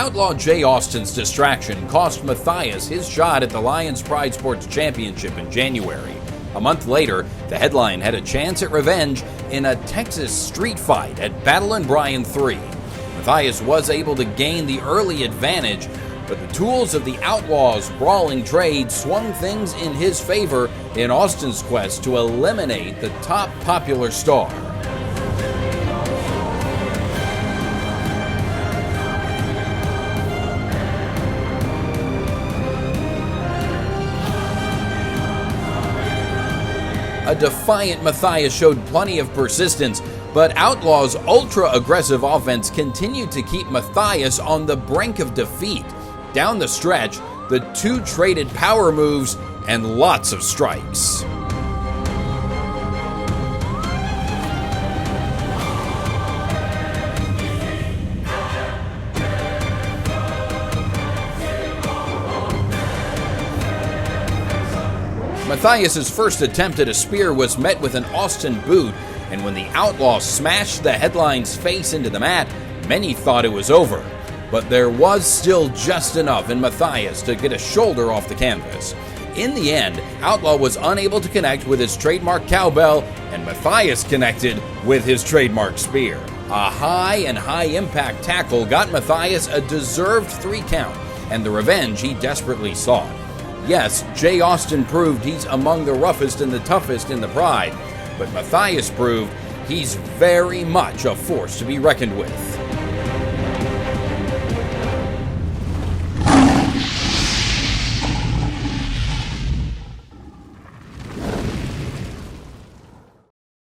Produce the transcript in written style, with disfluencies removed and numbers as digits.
Outlaw Jay Austin's distraction cost Mathayus his shot at the Lions Pride Sports Championship in January. A month later, the headline had a chance at revenge in a Texas street fight at Battle and Bryan 3. Mathayus was able to gain the early advantage, but the tools of the Outlaw's brawling trade swung things in his favor in Austin's quest to eliminate the top popular star. A defiant Mathayus showed plenty of persistence, but Outlaw's ultra-aggressive offense continued to keep Mathayus on the brink of defeat. Down the stretch, the two traded power moves and lots of strikes. Mathayus' first attempt at a spear was met with an Austin boot, and when the Outlaw smashed the headline's face into the mat, many thought it was over. But there was still just enough in Mathayus to get a shoulder off the canvas. In the end, Outlaw was unable to connect with his trademark cowbell, and Mathayus connected with his trademark spear. A high-impact tackle got Mathayus a deserved 3 count, and the revenge he desperately sought. Yes, Jay Austin proved he's among the roughest and the toughest in the Pride, but Mathayus proved he's very much a force to be reckoned with.